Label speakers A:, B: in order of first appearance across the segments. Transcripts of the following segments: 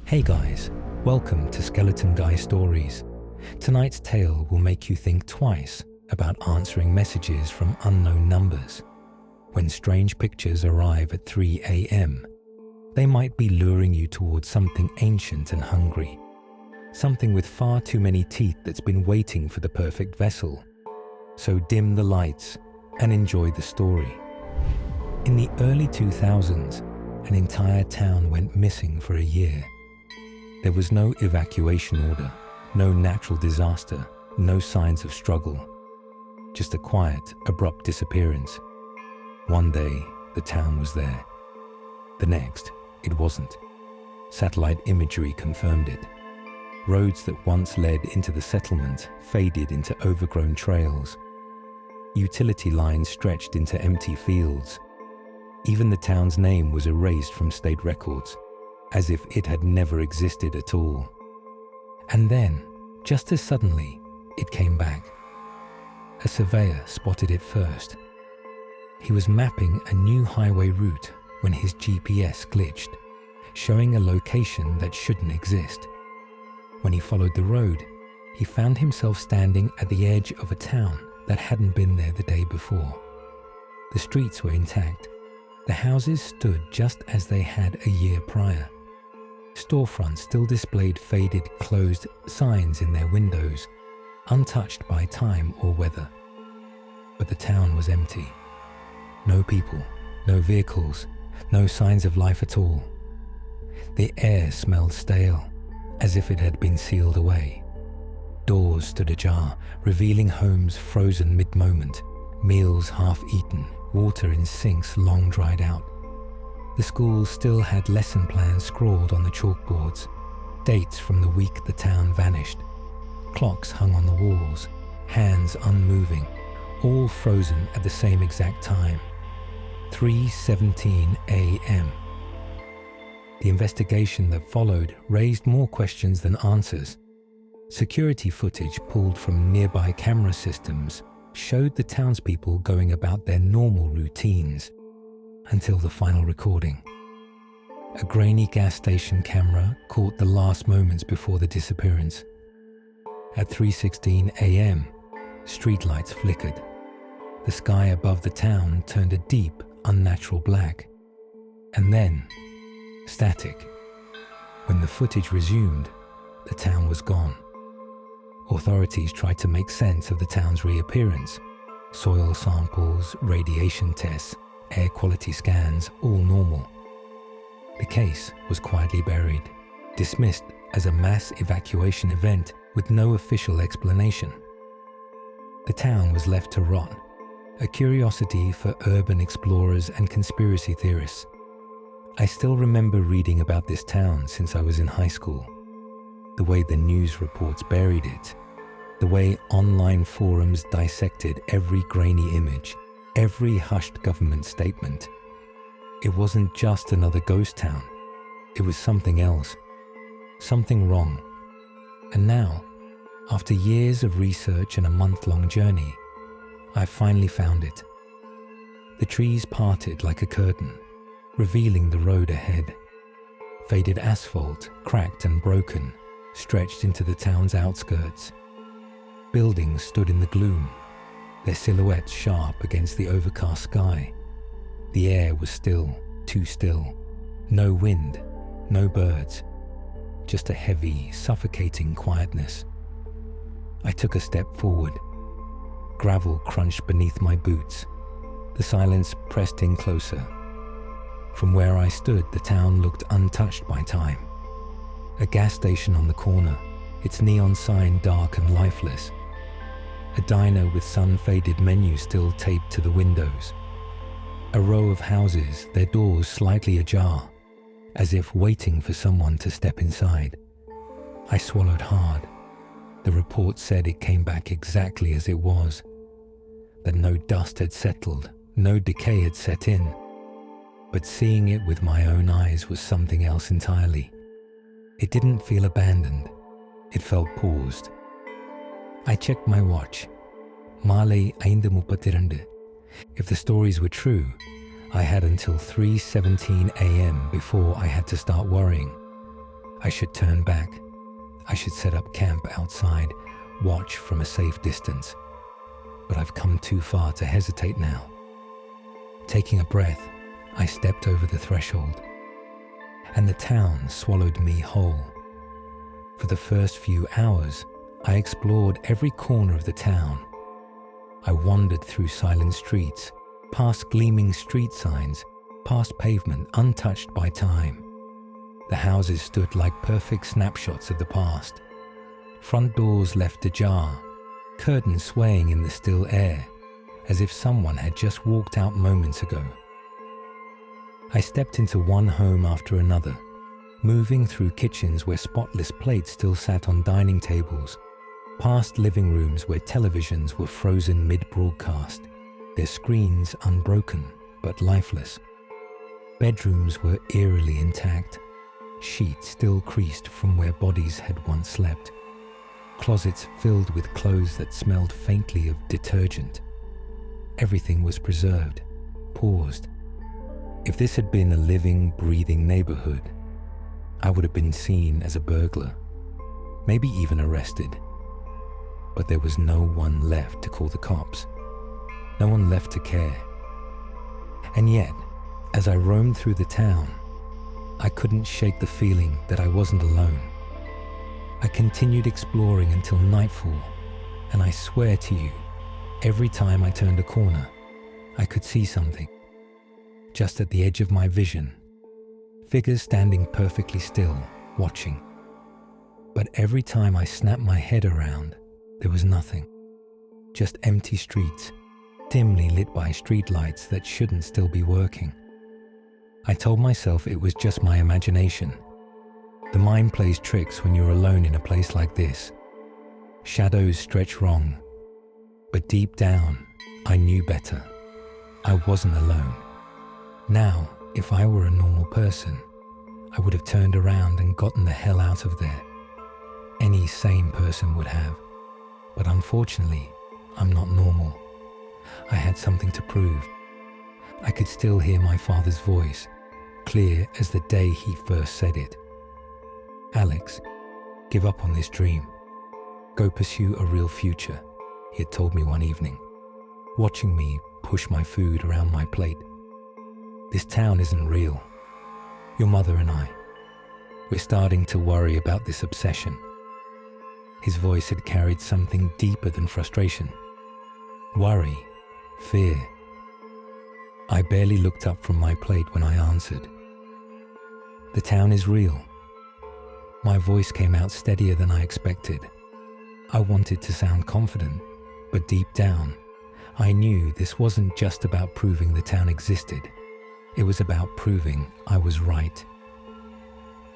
A: Hey guys, welcome to Skeleton Guy Stories. Tonight's tale will make you think twice about answering messages from unknown numbers. When strange pictures arrive at 3 a.m., they might be luring you towards something ancient and hungry, something with far too many teeth that's been waiting for the perfect vessel. So dim the lights and enjoy the story. In the early 2000s, an entire town went missing for a year. There was no evacuation order, no natural disaster, no signs of struggle. Just a quiet, abrupt disappearance. One day, the town was there. The next, it wasn't. Satellite imagery confirmed it. Roads that once led into the settlement faded into overgrown trails. Utility lines stretched into empty fields. Even the town's name was erased from state records, as if it had never existed at all. And then, just as suddenly, it came back. A surveyor spotted it first. He was mapping a new highway route when his GPS glitched, showing a location that shouldn't exist. When he followed the road, he found himself standing at the edge of a town that hadn't been there the day before. The streets were intact. The houses stood just as they had a year prior. Storefronts still displayed faded, closed signs in their windows, untouched by time or weather. But the town was empty. No people, no vehicles, no signs of life at all. The air smelled stale, as if it had been sealed away. Doors stood ajar, revealing homes frozen mid-moment, meals half-eaten, water in sinks long dried out. The school still had lesson plans scrawled on the chalkboards, dates from the week the town vanished. Clocks hung on the walls, hands unmoving, all frozen at the same exact time. 3:17 a.m. The investigation that followed raised more questions than answers. Security footage pulled from nearby camera systems showed the townspeople going about their normal routines until the final recording. A grainy gas station camera caught the last moments before the disappearance. At 3:16 a.m., streetlights flickered. The sky above the town turned a deep, unnatural black. And then, static. When the footage resumed, the town was gone. Authorities tried to make sense of the town's reappearance. Soil samples, radiation tests, air quality scans, all normal. The case was quietly buried, dismissed as a mass evacuation event with no official explanation. The town was left to rot, a curiosity for urban explorers and conspiracy theorists. I still remember reading about this town since I was in high school. The way the news reports buried it, the way online forums dissected every grainy image, every hushed government statement. It wasn't just another ghost town. It was something else, something wrong. And now, after years of research and a month-long journey, I finally found it. The trees parted like a curtain, revealing the road ahead. Faded asphalt, cracked and broken, stretched into the town's outskirts. Buildings stood in the gloom, their silhouettes sharp against the overcast sky. The air was still, too still. No wind, no birds, just a heavy, suffocating quietness. I took a step forward. Gravel crunched beneath my boots. The silence pressed in closer. From where I stood, the town looked untouched by time. A gas station on the corner, its neon sign dark and lifeless. A diner with sun-faded menus still taped to the windows. A row of houses, their doors slightly ajar, as if waiting for someone to step inside. I swallowed hard. The report said it came back exactly as it was, that no dust had settled, no decay had set in. But seeing it with my own eyes was something else entirely. It didn't feel abandoned. It felt paused. I checked my watch. Male 5:32. If the stories were true, I had until 3:17 a.m. before I had to start worrying. I should turn back. I should set up camp outside, watch from a safe distance. But I've come too far to hesitate now. Taking a breath, I stepped over the threshold, and the town swallowed me whole. For the first few hours, I explored every corner of the town. I wandered through silent streets, past gleaming street signs, past pavement untouched by time. The houses stood like perfect snapshots of the past. Front doors left ajar, curtains swaying in the still air, as if someone had just walked out moments ago. I stepped into one home after another, moving through kitchens where spotless plates still sat on dining tables, past living rooms where televisions were frozen mid-broadcast, their screens unbroken but lifeless. Bedrooms were eerily intact, sheets still creased from where bodies had once slept, closets filled with clothes that smelled faintly of detergent. Everything was preserved, paused. If this had been a living, breathing neighborhood, I would have been seen as a burglar, maybe even arrested. But there was no one left to call the cops, no one left to care. And yet, as I roamed through the town, I couldn't shake the feeling that I wasn't alone. I continued exploring until nightfall, and I swear to you, every time I turned a corner, I could see something. Just at the edge of my vision, figures standing perfectly still, watching. But every time I snapped my head around, there was nothing. Just empty streets, dimly lit by streetlights that shouldn't still be working. I told myself it was just my imagination. The mind plays tricks when you're alone in a place like this. Shadows stretch wrong. But deep down, I knew better. I wasn't alone. Now, if I were a normal person, I would have turned around and gotten the hell out of there. Any sane person would have. But unfortunately, I'm not normal. I had something to prove. I could still hear my father's voice, clear as the day he first said it. Alex, give up on this dream. Go pursue a real future, he had told me one evening, watching me push my food around my plate. This town isn't real. Your mother and I, we're starting to worry about this obsession. His voice had carried something deeper than frustration. Worry, fear. I barely looked up from my plate when I answered. The town is real. My voice came out steadier than I expected. I wanted to sound confident, but deep down, I knew this wasn't just about proving the town existed. It was about proving I was right.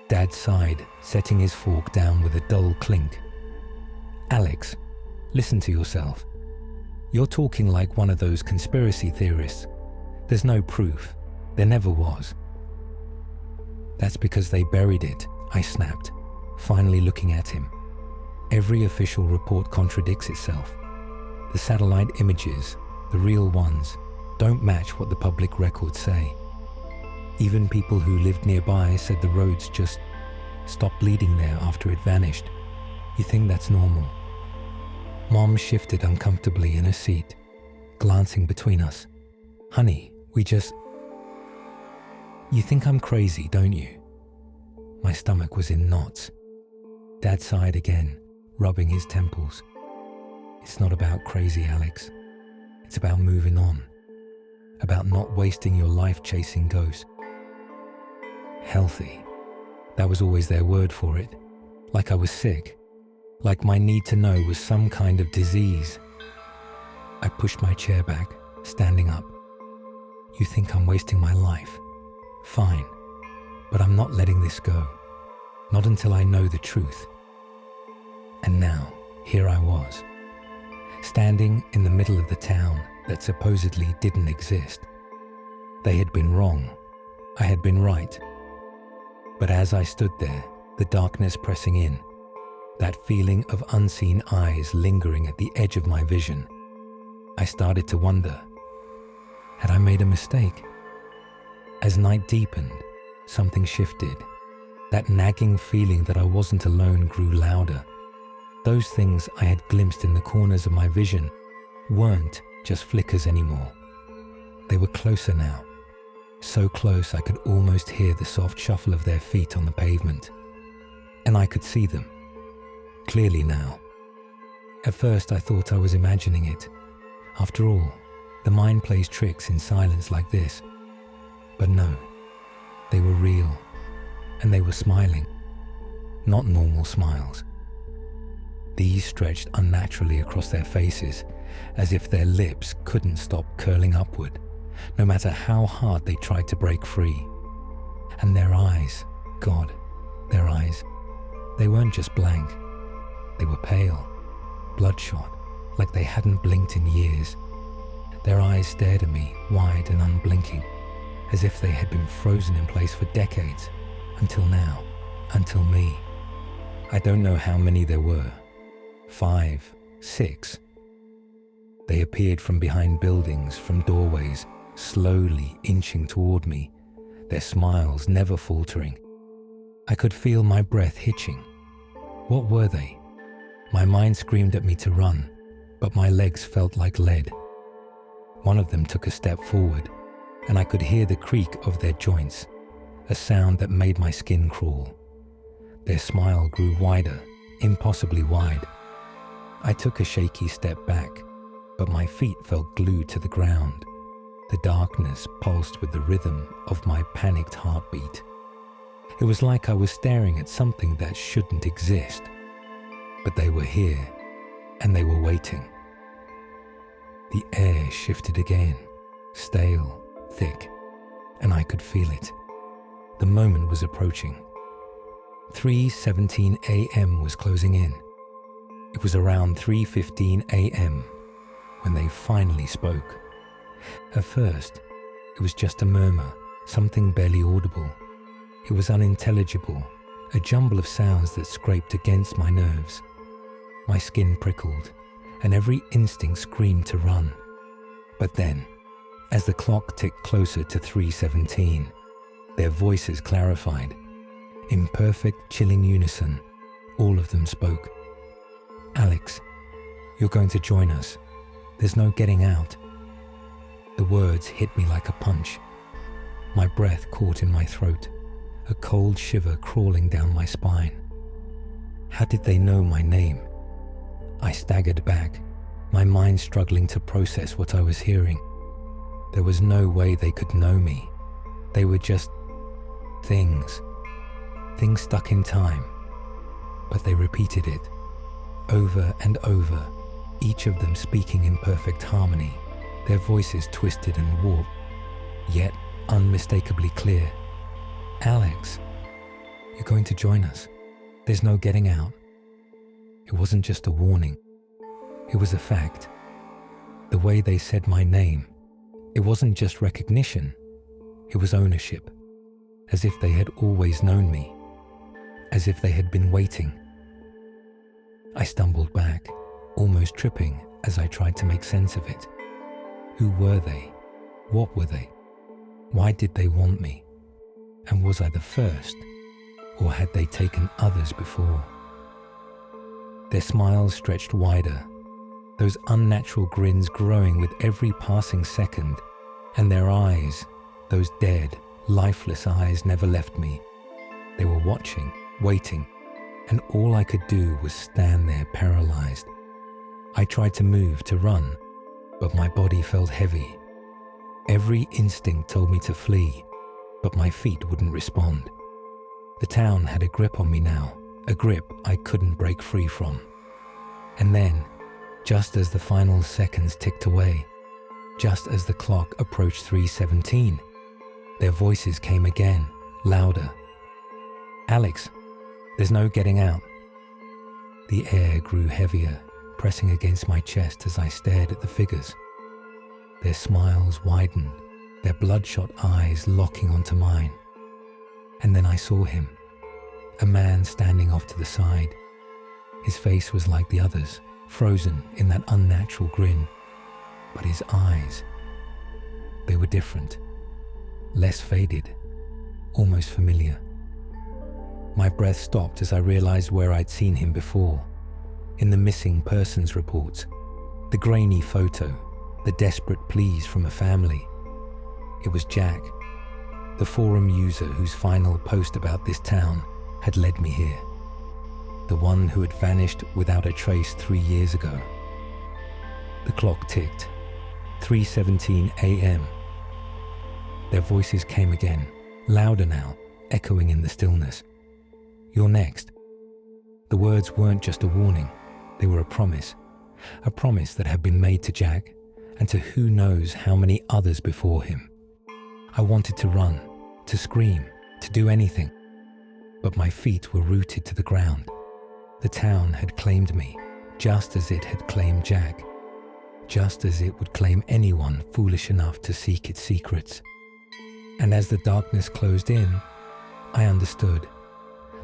A: Dad sighed, setting his fork down with a dull clink. Alex, listen to yourself. You're talking like one of those conspiracy theorists. There's no proof. There never was. That's because they buried it, I snapped, finally looking at him. Every official report contradicts itself. The satellite images, the real ones, don't match what the public records say. Even people who lived nearby said the roads just stopped leading there after it vanished. You think that's normal? Mom shifted uncomfortably in her seat, glancing between us. Honey, You think I'm crazy, don't you? My stomach was in knots. Dad sighed again, rubbing his temples. It's not about crazy, Alex. It's about moving on. About not wasting your life chasing ghosts. Healthy. That was always their word for it. Like I was sick. Like my need to know was some kind of disease. I pushed my chair back, standing up. You think I'm wasting my life? Fine. But I'm not letting this go. Not until I know the truth. And now, here I was, standing in the middle of the town that supposedly didn't exist. They had been wrong. I had been right. But as I stood there, the darkness pressing in, that feeling of unseen eyes lingering at the edge of my vision, I started to wonder, had I made a mistake? As night deepened, something shifted. That nagging feeling that I wasn't alone grew louder. Those things I had glimpsed in the corners of my vision weren't just flickers anymore. They were closer now, so close I could almost hear the soft shuffle of their feet on the pavement. And I could see them, clearly now. At first I thought I was imagining it. After all, the mind plays tricks in silence like this. But no, they were real, and they were smiling, not normal smiles. These stretched unnaturally across their faces, as if their lips couldn't stop curling upward, no matter how hard they tried to break free. And their eyes, God, their eyes, they weren't just blank. They were pale, bloodshot, like they hadn't blinked in years. Their eyes stared at me, wide and unblinking, as if they had been frozen in place for decades, until now, until me. I don't know how many there were. 5, 6. They appeared from behind buildings, from doorways, slowly inching toward me, their smiles never faltering. I could feel my breath hitching. What were they? My mind screamed at me to run, but my legs felt like lead. One of them took a step forward, and I could hear the creak of their joints, a sound that made my skin crawl. Their smile grew wider, impossibly wide. I took a shaky step back, but my feet felt glued to the ground. The darkness pulsed with the rhythm of my panicked heartbeat. It was like I was staring at something that shouldn't exist. But they were here, and they were waiting. The air shifted again, stale, thick, and I could feel it. The moment was approaching. 3:17 a.m. was closing in. It was around 3:15 a.m. when they finally spoke. At first, it was just a murmur, something barely audible. It was unintelligible, a jumble of sounds that scraped against my nerves. My skin prickled, and every instinct screamed to run. But then, as the clock ticked closer to 3:17, their voices clarified. In perfect, chilling unison, all of them spoke. "Alex, you're going to join us. There's no getting out." The words hit me like a punch. My breath caught in my throat, a cold shiver crawling down my spine. How did they know my name? I staggered back, my mind struggling to process what I was hearing. There was no way they could know me. They were just things stuck in time. But they repeated it, over and over, each of them speaking in perfect harmony, their voices twisted and warped, yet unmistakably clear. "Alex, you're going to join us. There's no getting out." It wasn't just a warning. It was a fact. The way they said my name, it wasn't just recognition. It was ownership, as if they had always known me, as if they had been waiting. I stumbled back, almost tripping as I tried to make sense of it. Who were they? What were they? Why did they want me? And was I the first, or had they taken others before? Their smiles stretched wider, those unnatural grins growing with every passing second, and their eyes, those dead, lifeless eyes, never left me. They were watching, waiting, and all I could do was stand there paralyzed. I tried to move, to run, but my body felt heavy. Every instinct told me to flee, but my feet wouldn't respond. The town had a grip on me now, a grip I couldn't break free from. And then, just as the final seconds ticked away, just as the clock approached 3:17, their voices came again, louder. "Alex, there's no getting out." The air grew heavier, pressing against my chest as I stared at the figures. Their smiles widened, their bloodshot eyes locking onto mine. And then I saw him, a man standing off to the side. His face was like the others, frozen in that unnatural grin. But his eyes, they were different, less faded, almost familiar. My breath stopped as I realized where I'd seen him before. In the missing persons reports, the grainy photo, the desperate pleas from a family. It was Jack, the forum user whose final post about this town had led me here. The one who had vanished without a trace 3 years ago. The clock ticked. 3:17 a.m. Their voices came again, louder now, echoing in the stillness. "You're next." The words weren't just a warning, they were a promise that had been made to Jack and to who knows how many others before him. I wanted to run, to scream, to do anything, but my feet were rooted to the ground. The town had claimed me, just as it had claimed Jack, just as it would claim anyone foolish enough to seek its secrets. And as the darkness closed in, I understood.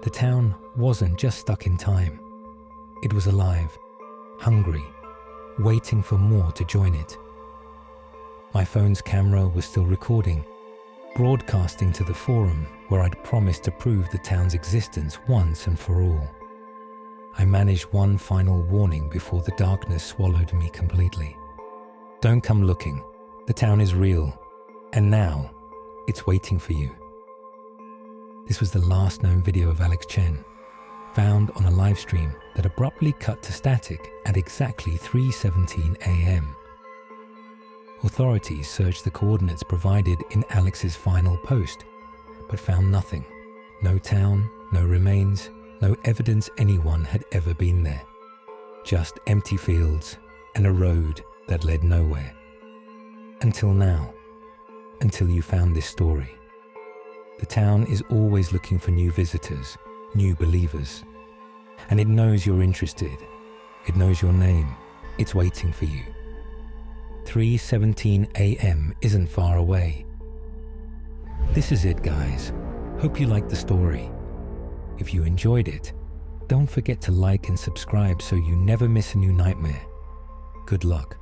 A: The town wasn't just stuck in time. It was alive, hungry, waiting for more to join it. My phone's camera was still recording, broadcasting to the forum where I'd promised to prove the town's existence once and for all. I managed one final warning before the darkness swallowed me completely. Don't come looking. The town is real, and now it's waiting for you. This was the last known video of Alex Chen, found on a live stream that abruptly cut to static at exactly 3:17 a.m. Authorities searched the coordinates provided in Alex's final post, but found nothing. No town, no remains, no evidence anyone had ever been there. Just empty fields and a road that led nowhere. Until now. Until you found this story. The town is always looking for new visitors, new believers. And it knows you're interested. It knows your name. It's waiting for you. 3:17 a.m. isn't far away. This is it, guys. Hope you liked the story. If you enjoyed it, don't forget to like and subscribe so you never miss a new nightmare. Good luck.